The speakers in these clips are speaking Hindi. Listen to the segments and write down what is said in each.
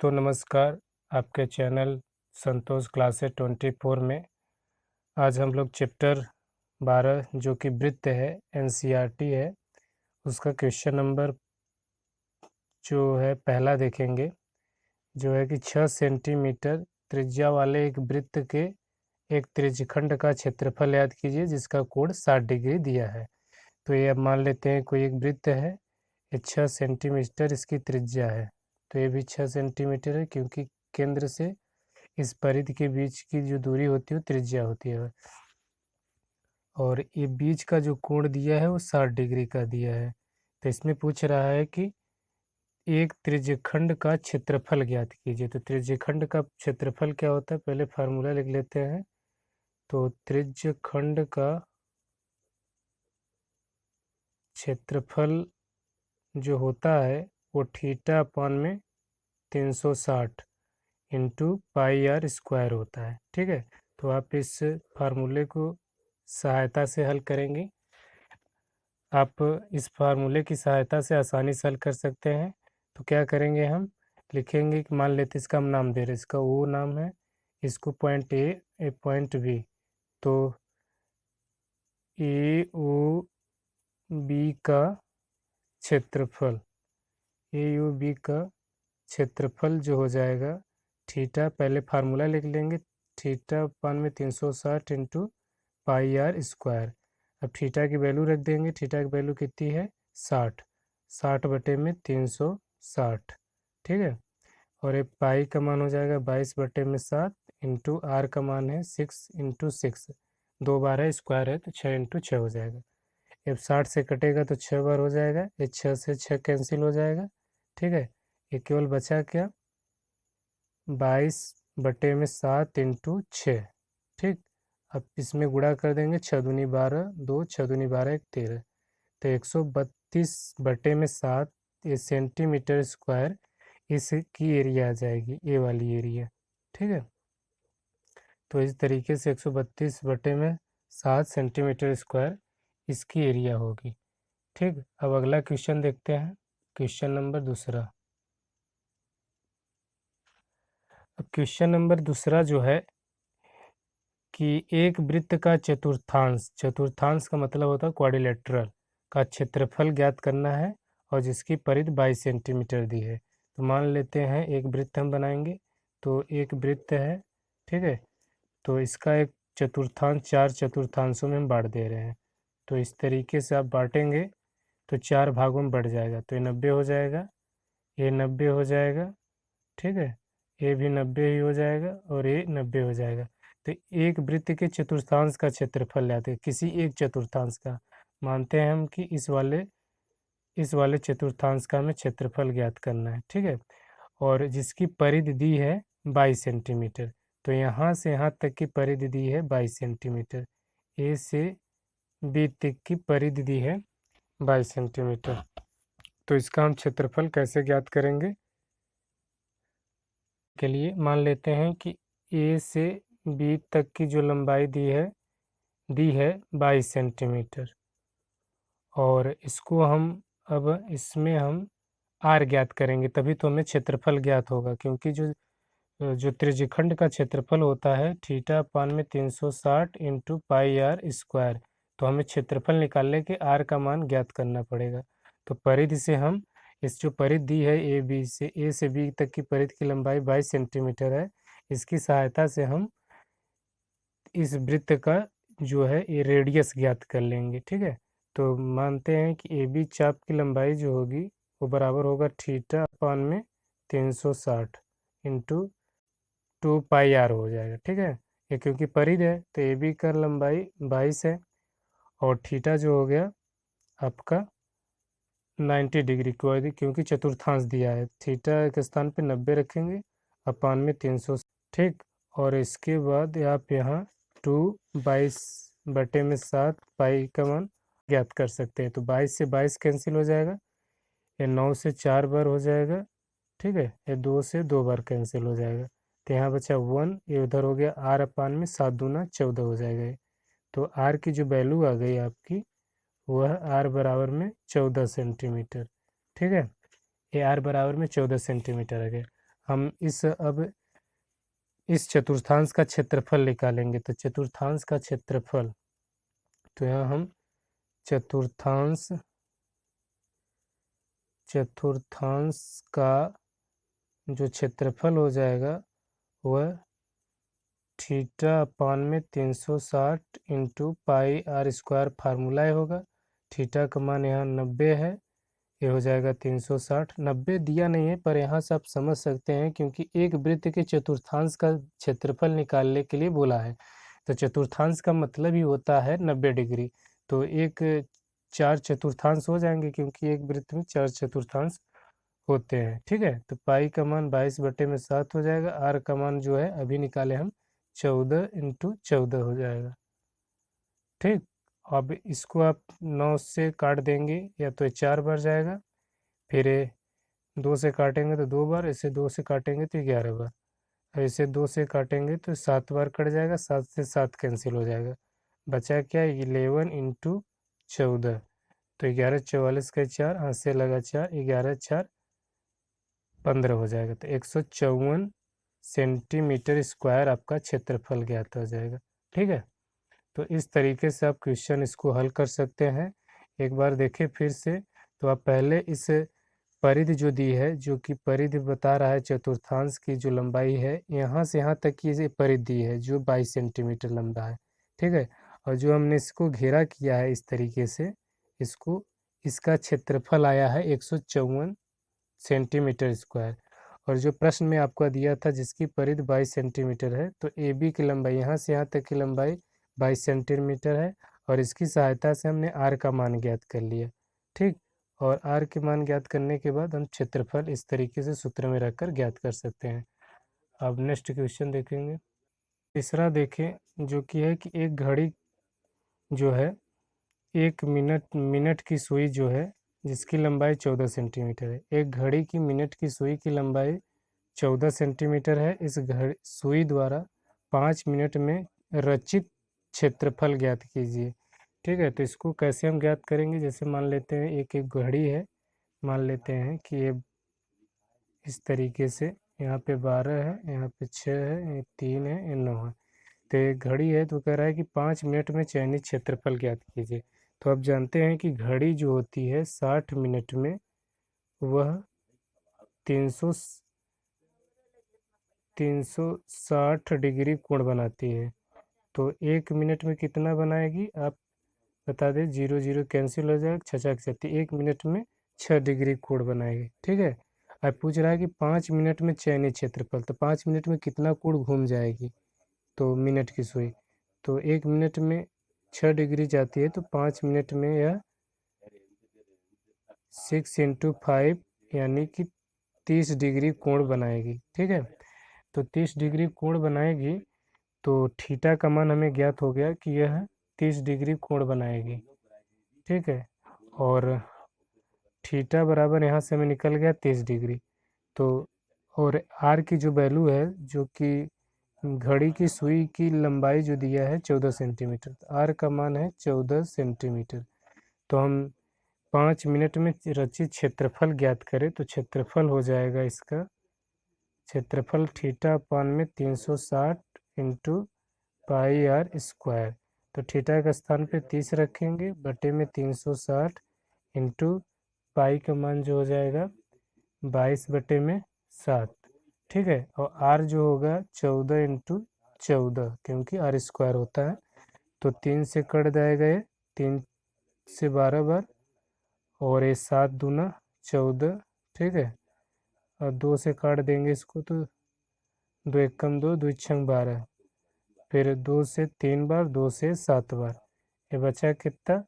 तो नमस्कार, आपके चैनल संतोष क्लासेस 24 में आज हम लोग चैप्टर 12 जो कि वृत्त है एनसीईआरटी है, उसका क्वेश्चन नंबर जो है पहला देखेंगे, जो है कि 6 सेंटीमीटर त्रिज्या वाले एक वृत्त के एक त्रिज्यखंड का क्षेत्रफल याद कीजिए जिसका कोण 60 डिग्री दिया है। तो ये अब मान लेते हैं कोई एक वृत्त है, ये 6 सेंटीमीटर इसकी त्रिज्या है, तो ये भी 6 सेंटीमीटर है क्योंकि केंद्र से इस परिधि के बीच की जो दूरी होती है वो त्रिज्या होती है। और ये बीच का जो कोण दिया है वो 60 डिग्री का दिया है। तो इसमें पूछ रहा है कि एक त्रिज्यखंड का क्षेत्रफल ज्ञात कीजिए। तो त्रिज्यखंड का क्षेत्रफल क्या होता है, पहले फार्मूला लिख लेते हैं। तो त्रिज्यखंड का क्षेत्रफल जो होता है वो थीटा अपान में 360 इंटू पाई आर स्क्वायर होता है। ठीक है, तो आप इस फार्मूले को सहायता से हल करेंगे। आप इस फार्मूले की सहायता से आसानी से हल कर सकते हैं। तो क्या करेंगे, हम लिखेंगे कि मान लेते इसका हम नाम दे रहे हैं, इसका वो नाम है, इसको पॉइंट ए पॉइंट बी। तो ए ओ बी का क्षेत्रफल, ए ओ बी का क्षेत्रफल जो हो जाएगा थीटा, पहले फार्मूला लिख लेंगे, थीटा अपान में 360 इंटू पाई आर स्क्वायर। अब थीटा की वैल्यू रख देंगे, थीटा की वैल्यू कितनी है 60, 60 बटे में 360। ठीक है, और ये पाई का मान हो जाएगा 22 बटे में 7 इंटू आर का मान है 6 इंटू 6, 2 बार है स्क्वायर है तो 6 इंटू 6 हो जाएगा। अब 60 से कटेगा तो 6 बार हो जाएगा, ये 6 से 6 कैंसिल हो जाएगा। ठीक है, ये केवल बचा क्या 22 बटे में 7 इंटू 6। ठीक, अब इसमें गुणा कर देंगे, 6 दूनी 12, 2 6 दूनी 12 1 13, तो 132 बटे में 7 ये सेंटीमीटर स्क्वायर इसकी एरिया आ जाएगी, ये वाली एरिया। ठीक है, तो इस तरीके से 132 बटे में 7 सेंटीमीटर स्क्वायर इसकी एरिया होगी। ठीक, अब अगला क्वेश्चन देखते हैं, क्वेश्चन नंबर दूसरा। अब क्वेश्चन नंबर दूसरा जो है कि एक वृत्त का चतुर्थांश, चतुर्थांश का मतलब होता है क्वाड्रिलेटरल, का क्षेत्रफल ज्ञात करना है और जिसकी परिधि 22 सेंटीमीटर दी है। तो मान लेते हैं एक वृत्त हम बनाएंगे, तो एक वृत्त है, ठीक है, तो इसका एक चतुर्थांश 4 चतुर्थांशों में हम बांट दे रहे हैं। तो इस तरीके से आप बांटेंगे तो 4 भागों में बढ़ जाएगा, तो ये 90 हो जाएगा, ये 90 हो जाएगा, ठीक है, ये भी 90 ही हो जाएगा और ये 90 हो जाएगा। तो एक वृत्त के चतुर्थांश का क्षेत्रफल लेते हैं, किसी एक चतुर्थांश का, मानते हैं हम कि इस वाले चतुर्थांश का हमें क्षेत्रफल ज्ञात करना है। ठीक है, और जिसकी परिधि दी है 22 सेंटीमीटर, तो यहाँ से यहाँ तक की परिधि दी है 22 सेंटीमीटर, ए से बी तक की परिधि दी है 22 सेंटीमीटर। तो इसका हम क्षेत्रफल कैसे ज्ञात करेंगे, के लिए मान लेते हैं कि ए से बी तक की जो लंबाई दी है 22 सेंटीमीटर, और इसको हम अब इसमें हम आर ज्ञात करेंगे, तभी तो हमें क्षेत्रफल ज्ञात होगा, क्योंकि जो त्रिज्यखंड का क्षेत्रफल होता है थीटा अपान में 360 इंटू पाई आर स्क्वायर, तो हमें क्षेत्रफल निकालने के आर का मान ज्ञात करना पड़ेगा। तो परिधि से हम इस जो परिधि दी है ए से बी तक की परिधि की लंबाई 22 सेंटीमीटर है, इसकी सहायता से हम इस वृत्त का जो है ये रेडियस ज्ञात कर लेंगे। ठीक है, तो मानते हैं कि ए बी चाप की लंबाई जो होगी वो बराबर होगा थीटा अपान में 360 इंटू 2 पाई आर हो जाएगा। ठीक है, ये क्योंकि परिधि है तो ए बी का लंबाई 22 है और थीटा जो हो गया आपका 90 डिग्री, क्योंकि चतुर्थांश दिया है, थीटा के स्थान पे 90 रखेंगे अपान में 300। ठीक, और इसके बाद आप यहाँ 22 बटे में 7 पाई का मान ज्ञात कर सकते हैं। तो 22 से 22 कैंसिल हो जाएगा, ये 9 से 4 बार हो जाएगा, ठीक है, ये 2 से 2 बार कैंसिल हो जाएगा, तो यहाँ बचा 1, ये उधर हो गया, आर अपान में 7 दूना 14 हो जाएगा ये। तो आर की जो वैल्यू आ गई आपकी वह आर बराबर में 14 सेंटीमीटर। ठीक है, ये आर बराबर में 14 सेंटीमीटर आ गया। हम अब इस चतुर्थांश का क्षेत्रफल निकालेंगे। तो चतुर्थांश का क्षेत्रफल, तो यहाँ हम चतुर्थांश का जो क्षेत्रफल हो जाएगा वह थीटा अपान में 360 into pi r square formula होगा। थीटा का मान यहाँ 90 है, ये हो जाएगा 360। 90 दिया नहीं है पर यहाँ से आप समझ सकते हैं, क्योंकि एक वृत्त के चतुर्थांश का क्षेत्रफल निकालने के लिए बोला है। तो चतुर्थांश का मतलब ही होता है 90 डिग्री। तो 4 चतुर्थांश हो जाएंगे, क्योंकि एक वृत्त में 4 चतुर्थांश होते हैं। ठीक है, तो पाई का मान 22/7 हो जाएगा। आर का मान जो है अभी निकाले हम 14 इंटू 14 हो जाएगा। ठीक, अब इसको आप 9 से काट देंगे या तो 4 बार जाएगा, फिर 2 से काटेंगे तो 2 बार, इसे 2 से काटेंगे तो 11 बार, इसे 2 से काटेंगे तो 7 बार कट जाएगा, 7 से 7 कैंसिल हो जाएगा। बचा क्या, 11 इंटू 14, तो 11 44 का 4, हाथ से लगा 4, 11 4 15 हो जाएगा। तो 154 सेंटीमीटर स्क्वायर आपका क्षेत्रफल ज्ञात हो जाएगा। ठीक है, तो इस तरीके से आप क्वेश्चन इसको हल कर सकते हैं। एक बार देखें फिर से, तो आप पहले इस परिधि जो दी है, जो कि परिधि बता रहा है चतुर्थांश की जो लंबाई है, यहाँ से यहाँ तक की ये परिधि दी है जो 22 सेंटीमीटर लंबा है। ठीक है, और जो हमने इसको घेरा किया है इस तरीके से, इसका क्षेत्रफल आया है 154 सेंटीमीटर स्क्वायर। और जो प्रश्न में आपको दिया था जिसकी परिधि 22 सेंटीमीटर है, तो ए बी की लंबाई यहाँ से यहाँ तक की लंबाई 22 सेंटीमीटर है, और इसकी सहायता से हमने आर का मान ज्ञात कर लिया। ठीक, और आर के मान ज्ञात करने के बाद हम क्षेत्रफल इस तरीके से सूत्र में रखकर ज्ञात कर सकते हैं। अब नेक्स्ट क्वेश्चन देखेंगे। तीसरा देखें, जो कि है कि एक घड़ी जो है, एक मिनट की सुई जो है जिसकी लंबाई 14 सेंटीमीटर है। एक घड़ी की मिनट की सुई की लंबाई 14 सेंटीमीटर है। इस सुई द्वारा 5 मिनट में रचित क्षेत्रफल ज्ञात कीजिए। ठीक है, तो इसको कैसे हम ज्ञात करेंगे, जैसे मान लेते हैं एक एक घड़ी है, मान लेते हैं कि ये इस तरीके से, यहाँ पे 12 है, यहाँ पे 6 है, ये 3 है, ये 9 है। तो एक घड़ी है, तो कह रहा है कि 5 मिनट में चयनित क्षेत्रफल ज्ञात कीजिए। तो आप जानते हैं कि घड़ी जो होती है 60 मिनट में वह 300 360 डिग्री कोण बनाती है। तो 1 मिनट में कितना बनाएगी आप बता दें, 0 0 कैंसिल हो जाएगा, 6 6 36, 1 मिनट में 6 डिग्री कोण बनाएगी। ठीक है, अब पूछ रहा है कि 5 मिनट में चयनित क्षेत्रफल, तो 5 मिनट में कितना कोण घूम जाएगी, तो मिनट की सुई, तो 1 मिनट में 6 डिग्री जाती है, तो 5 मिनट में यह 6 इंटू 5 यानी कि 30 डिग्री कोण बनाएगी। ठीक है, तो 30 डिग्री कोण बनाएगी, तो थीटा का मान हमें ज्ञात हो गया कि यह 30 डिग्री कोण बनाएगी। ठीक है, और थीटा बराबर यहाँ से हमें निकल गया 30 डिग्री। तो और आर की जो वैल्यू है, जो कि घड़ी की सुई की लंबाई जो दिया है 14 सेंटीमीटर, आर का मान है 14 सेंटीमीटर। तो हम 5 मिनट में रचित क्षेत्रफल ज्ञात करें, तो क्षेत्रफल हो जाएगा इसका, क्षेत्रफल थीटा अपान में 360 इंटू पाई आर स्क्वायर। तो थीटा के स्थान पे 30 रखेंगे, बटे में 360 इंटू पाई का मान जो हो जाएगा 22/7। ठीक है, और आर जो होगा 14 इंटू 14, क्योंकि आर स्क्वायर होता है। तो 3 से कट जाएगा, ये 3 से 12 बार, और ये 7 दूना 14। ठीक है, और 2 से काट देंगे इसको, तो 2 एकम 2, 2 छंग 12, फिर 2 से 3 बार, 2 से 7 बार, ये बचा कितना,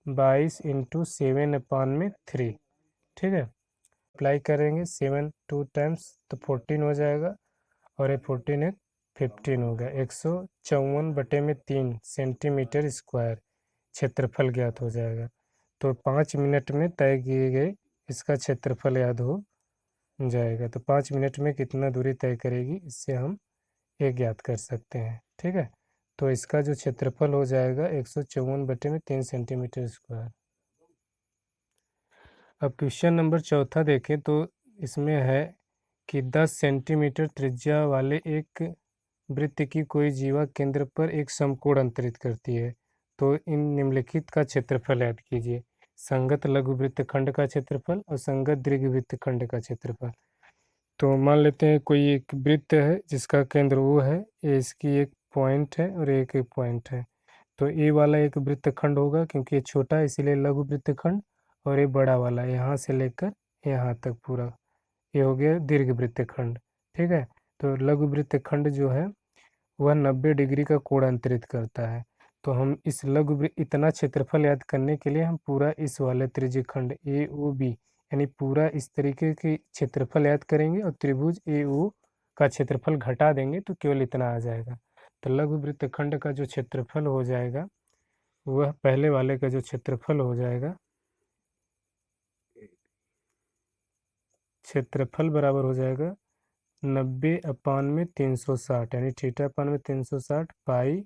22 इंटू 7/3। ठीक है, अप्लाई करेंगे 7 2 टाइम्स तो 14 हो जाएगा, और ये 14 एक 15 हो गया। 154/3 सेंटीमीटर स्क्वायर क्षेत्रफल ज्ञात हो जाएगा। तो 5 मिनट में तय किए गए इसका क्षेत्रफल याद हो जाएगा। तो 5 मिनट में कितना दूरी तय करेगी, इससे हम ये ज्ञात कर सकते हैं। ठीक है, तो इसका जो क्षेत्रफल हो जाएगा 154/3 सेंटीमीटर स्क्वायर। अब क्वेश्चन नंबर चौथा देखें, तो इसमें है कि 10 सेंटीमीटर त्रिज्या वाले एक वृत्त की कोई जीवा केंद्र पर एक समकोण अंतरित करती है, तो इन निम्नलिखित का क्षेत्रफल याद कीजिए। संगत लघु वृत्तखंड का क्षेत्रफल और संगत दीर्घ वृत्तखंड का क्षेत्रफल। तो मान लेते हैं कोई एक वृत्त है जिसका केंद्र O है, ये इसकी एक पॉइंट है और एक पॉइंट है। तो ए वाला एक वृत्तखंड होगा क्योंकि ये छोटा है इसीलिए लघु वृत्तखंड, और ये बड़ा वाला यहाँ से लेकर यहाँ तक पूरा ये हो गया दीर्घ वृत्तखंड। ठीक है, तो लघु वृत्तखंड जो है वह 90 डिग्री का कोण अंतरित करता है। तो हम इस इतना क्षेत्रफल याद करने के लिए हम पूरा इस वाले त्रिज्यखंड ए ओ बी यानी पूरा इस तरीके के क्षेत्रफल याद करेंगे और त्रिभुज ए ओ का क्षेत्रफल घटा देंगे तो केवल इतना आ जाएगा। तो लघु वृत्तखंड का जो क्षेत्रफल हो जाएगा वह पहले वाले का जो क्षेत्रफल हो जाएगा, क्षेत्रफल बराबर हो जाएगा 90/360 यानी θ/360 पाई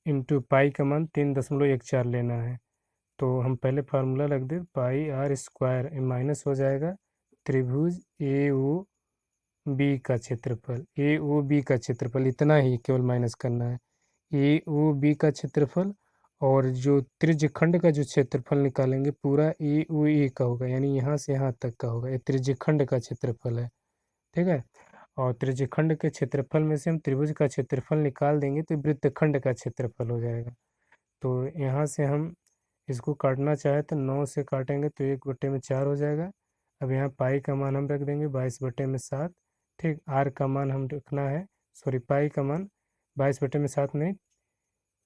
इंटू पाई का मान 3.14 लेना है। तो हम पहले फार्मूला रख दे, पाई आर स्क्वायर माइनस हो जाएगा त्रिभुज ए ओ बी का क्षेत्रफल, ए ओ बी का क्षेत्रफल इतना ही केवल माइनस करना है, ए ओ बी का क्षेत्रफल। और जो त्रिज्यखंड का जो क्षेत्रफल निकालेंगे पूरा ए ओ ए का होगा, यानी यहाँ से यहाँ तक का होगा, ये त्रिज्यखंड का क्षेत्रफल है। ठीक है, और त्रिज्यखंड के क्षेत्रफल में से हम त्रिभुज का क्षेत्रफल निकाल देंगे तो वृत्तखंड का क्षेत्रफल हो जाएगा। तो यहाँ से हम इसको काटना चाहे तो 9 से काटेंगे तो 1/4 हो जाएगा। अब यहाँ पाई का मान हम रख देंगे 22/7। ठीक, आर का मान हम रखना है, सॉरी पाई का मान 22/7 में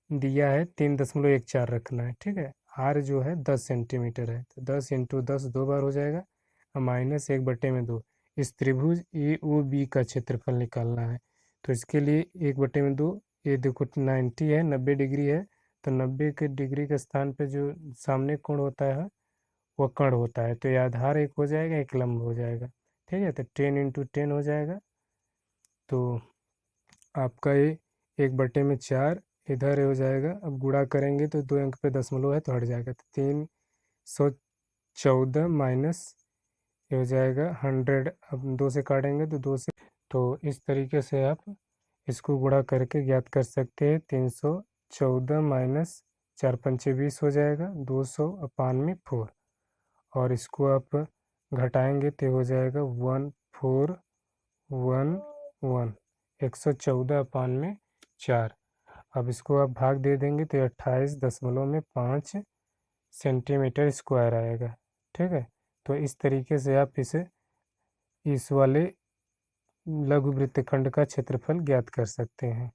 दिया है 3.14 रखना है। ठीक है, आर जो है 10 सेंटीमीटर है तो 10 × 10 दो बार हो जाएगा, और -1/2। इस त्रिभुज ए ओ बी का क्षेत्रफल निकालना है, तो इसके लिए 1/2, ये देखो 90 है, 90 डिग्री है, तो 90 के डिग्री के स्थान पे जो सामने कोण होता है वो कर्ण होता है, तो ये आधार एक हो जाएगा, एक लंब हो जाएगा। ठीक है, तो 10 × 10 हो जाएगा। तो आपका ये 1/4 इधर हो जाएगा। अब गुणा करेंगे तो 2 अंक पे दशमलव है तो हट जाएगा, तो 314 माइनस ये हो जाएगा 100। अब 2 से काटेंगे तो 2 से, तो इस तरीके से आप इसको गुणा करके ज्ञात कर सकते हैं। 314 माइनस 4 पंचे 20 हो जाएगा 200/4, और इसको आप घटाएंगे तो हो जाएगा 1411, 114/4। अब इसको आप भाग दे देंगे तो 28.5 सेंटीमीटर स्क्वायर आएगा। ठीक है, तो इस तरीके से आप इस वाले लघु वृत्तखंड का क्षेत्रफल ज्ञात कर सकते हैं।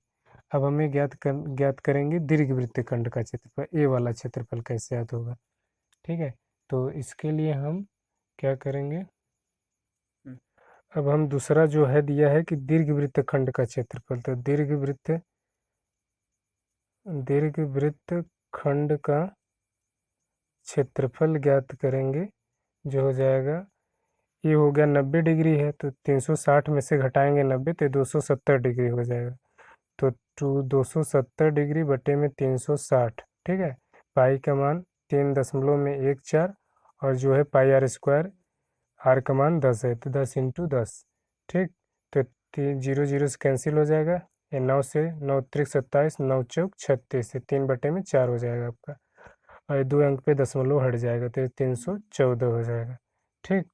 अब हमें ज्ञात करेंगे दीर्घ वृत्तखंड का क्षेत्रफल, ए वाला क्षेत्रफल कैसे ज्ञात होगा। ठीक है, तो इसके लिए हम क्या करेंगे, अब हम दूसरा जो है दिया है कि दीर्घ वृत्तखंड का क्षेत्रफल, तो दीर्घ वृत्तखंड का क्षेत्रफल ज्ञात करेंगे, जो हो जाएगा, ये हो गया 90 डिग्री है तो 360 में से घटाएंगे 90 तो 270 डिग्री हो जाएगा। तो 270 डिग्री बटे में 360। ठीक है, पाई का मान 3.14 और जो है पाई आर स्क्वायर, आर का मान 10 है तो 10 × 10। ठीक, तो 0 से कैंसिल हो जाएगा, ये 9 से 9 त्रिक 27, 9 चौक 36 से 3/4 हो जाएगा आपका, और 2 अंक पे दशमलव हट जाएगा तो 314 हो जाएगा। ठीक,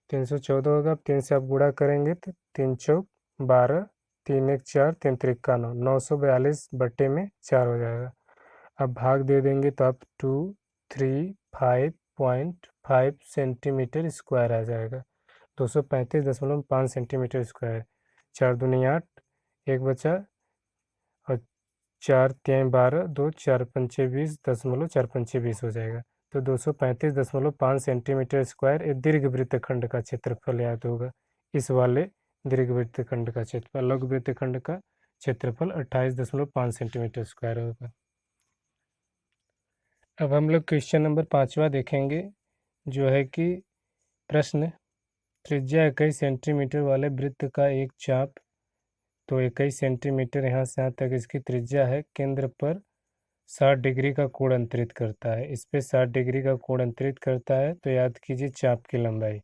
314 होगा। अब 3 से आप गुणा करेंगे तो 3 चौक 12, 3 1 4, 3 त्रिक 9, 942/4 हो जाएगा। अब भाग दे देंगे तो आप 235.5 सेंटीमीटर स्क्वायर आ जाएगा, 235.5 सेंटीमीटर स्क्वायर। 4 दूनी 8, 1 बचा, और 4 3 12, 2 4 पंचे 20, 4 पंचे 20 हो जाएगा। तो 235.5 सेंटीमीटर स्क्वायर ये दीर्घ वृत्तखंड का क्षेत्रफल याद होगा। इस वाले दीर्घ वृत्तखंड का क्षेत्रफल, लघु वृत्तखंड का क्षेत्रफल 28.5 सेंटीमीटर स्क्वायर होगा। अब हम लोग क्वेश्चन नंबर 5वां देखेंगे, जो है कि प्रश्न, त्रिज्या 21 सेंटीमीटर वाले वृत्त का एक चाप, तो 21 सेंटीमीटर यहाँ से यहाँ तक इसकी त्रिज्या है, केंद्र पर 60 डिग्री का कोण अंतरित करता है, इस पे 60 डिग्री का कोण अंतरित करता है, तो याद कीजिए चाप की लंबाई।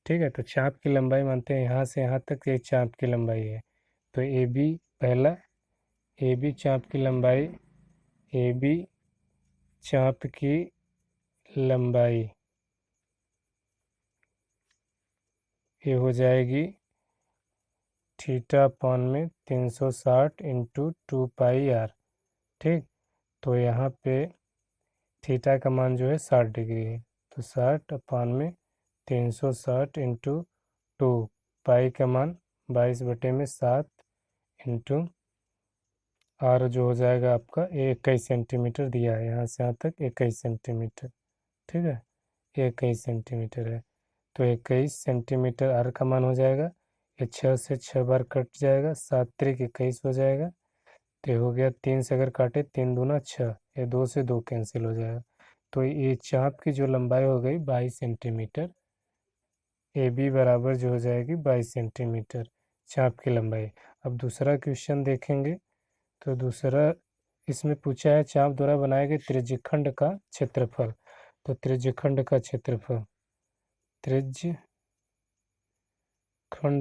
ठीक है। तो चाप की लंबाई मानते हैं यहाँ से यहाँ तक ये चाप की लंबाई है। तो ए बी पहला, ए बी चाप की लंबाई, ए बी चाप की लंबाई ये हो जाएगी थीटा अपॉन में 360 इंटू 2 पाई आर। ठीक। तो यहाँ पे थीटा का मान जो है 60 डिग्री है, तो 60/360 इंटू 2, पाई का मान 22/7 इंटू आर जो हो जाएगा आपका 21 सेंटीमीटर दिया है, यहाँ से यहाँ तक 21 सेंटीमीटर। ठीक है, 21 सेंटीमीटर है। तो 21 सेंटीमीटर आर का मान हो जाएगा, ये 6 से 6 बार कट जाएगा, 7 त्रिक 21 हो जाएगा। तो ये हो गया, 3 से अगर काटे 3 दूना 6, ये 2 से 2 कैंसिल हो जाएगा। तो ये चाप की जो लंबाई हो गई 22 सेंटीमीटर, ए बी बराबर जो हो जाएगी 22 सेंटीमीटर चाप की लंबाई। अब दूसरा क्वेश्चन देखेंगे। तो दूसरा इसमें पूछा है चाप द्वारा बनाए गए त्रिज्यखंड का क्षेत्रफल। तो त्रिज्यखंड का क्षेत्रफल, त्रिज्यखंड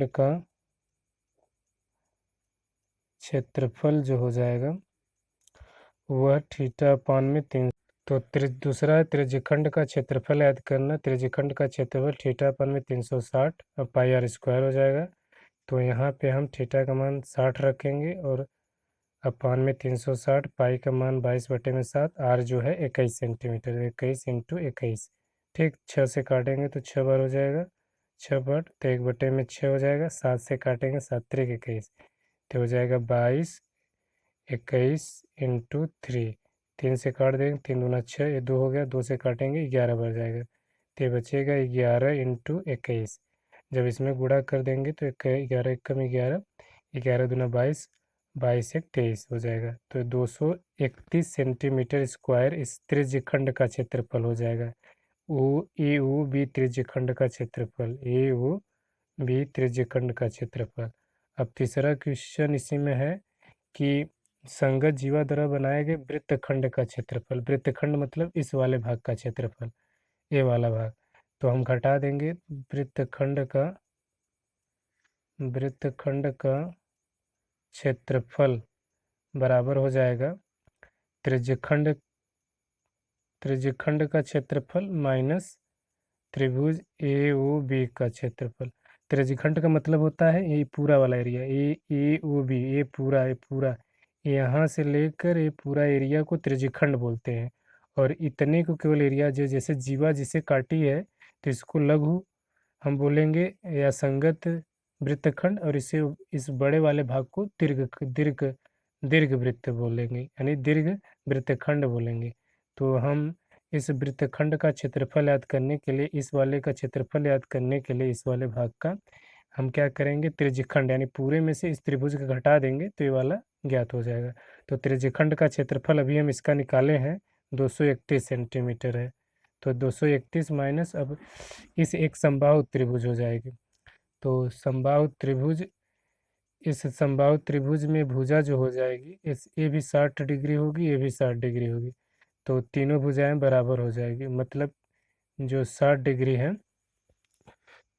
का क्षेत्रफल जो हो जाएगा वह थीटा अपान में 3। तो दूसरा है त्रिज्यखंड का क्षेत्रफल याद करना। त्रिज्यखंड का क्षेत्रफल थीटा अपान में 360 और पाई आर स्क्वायर हो जाएगा। तो यहाँ पे हम थीटा का मान 60 रखेंगे और अपान में 360, पाई का मान 22/7, आर जो है 21 सेंटीमीटर, 21 इंटू 21। ठीक, 6 से काटेंगे तो 6 बार हो जाएगा, 6 बार तो 1/6 हो जाएगा। 7 से काटेंगे 7 त्रिक 21, तो हो जाएगा 22 21 इंटू 3। 3 से काट देंगे, 3 दूना 6, ये 2 हो गया, 2 से काटेंगे 11 बढ़ जाएगा, तो ये बचेगा 11 इंटू 21। जब इसमें गुणा कर देंगे तो 11 एकम 11, 11 दूना 22, 22 एक 23 हो जाएगा। तो 231 सेंटीमीटर स्क्वायर इस त्रिज्यखंड का क्षेत्रफल हो जाएगा। ए ओ बी त्रिज्यखंड का क्षेत्रफल, ए ओ बी त्रिज्यखंड का क्षेत्रफल। अब तीसरा क्वेश्चन इसी में है कि संगत जीवा द्वारा बनाए गए वृत्तखंड का क्षेत्रफल। वृत्तखंड मतलब इस वाले भाग का क्षेत्रफल, ये वाला भाग। तो हम घटा देंगे, वृत्तखंड का क्षेत्रफल बराबर हो जाएगा त्रिज्यखंड का क्षेत्रफल माइनस त्रिभुज ए ओ बी का क्षेत्रफल। त्रिज्यखंड का मतलब होता है ये पूरा वाला एरिया, ए ओ बी, ये पूरा यहाँ से लेकर ये पूरा एरिया को त्रिज्यखंड बोलते हैं। और इतने को केवल एरिया जो जैसे जीवा जिसे काटी है तो इसको लघु हम बोलेंगे या संगत वृत्तखंड, और इसे इस बड़े वाले भाग को दीर्घ दीर्घ दीर्घ वृत्त बोलेंगे, यानी दीर्घ वृत्तखंड बोलेंगे। तो हम इस वृत्तखंड का क्षेत्रफल याद करने के लिए, इस वाले का क्षेत्रफल याद करने के लिए इस वाले भाग का हम क्या करेंगे, त्रिज्यखंड यानी पूरे में से इस त्रिभुज को घटा देंगे तो ये वाला ज्ञात हो जाएगा। तो त्रिज्यखंड का क्षेत्रफल अभी हम इसका निकाले हैं 231 सेंटीमीटर है। तो 231 माइनस अब इस एक समबाहु त्रिभुज हो जाएगी। तो समबाहु त्रिभुज, इस समबाहु त्रिभुज में भुजा जो हो जाएगी, इस ये भी 60 डिग्री होगी, ये भी 60 डिग्री होगी। तो तीनों भुजाएं बराबर हो जाएगी, मतलब जो 60 डिग्री है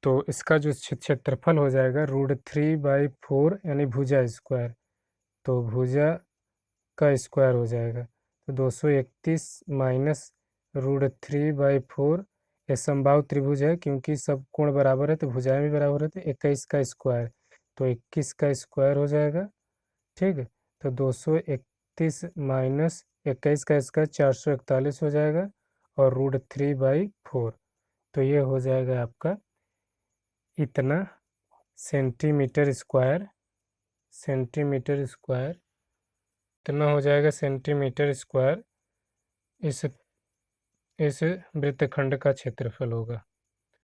तो इसका जो क्षेत्रफल हो जाएगा √3/4 यानी भुजा स्क्वायर। तो भुजा का स्क्वायर हो जाएगा। तो 231 माइनस √3/4, ये समबाहु त्रिभुज है क्योंकि सब कोण बराबर है तो भुजाएं भी बराबर है, तो 21 का स्क्वायर, तो 21 का स्क्वायर हो जाएगा। ठीक है, तो 231 माइनस 21 का स्क्वायर 441 हो जाएगा और √3/4, तो ये हो जाएगा आपका इतना सेंटीमीटर स्क्वायर, इतना हो जाएगा सेंटीमीटर स्क्वायर इस वृत्तखंड का क्षेत्रफल होगा।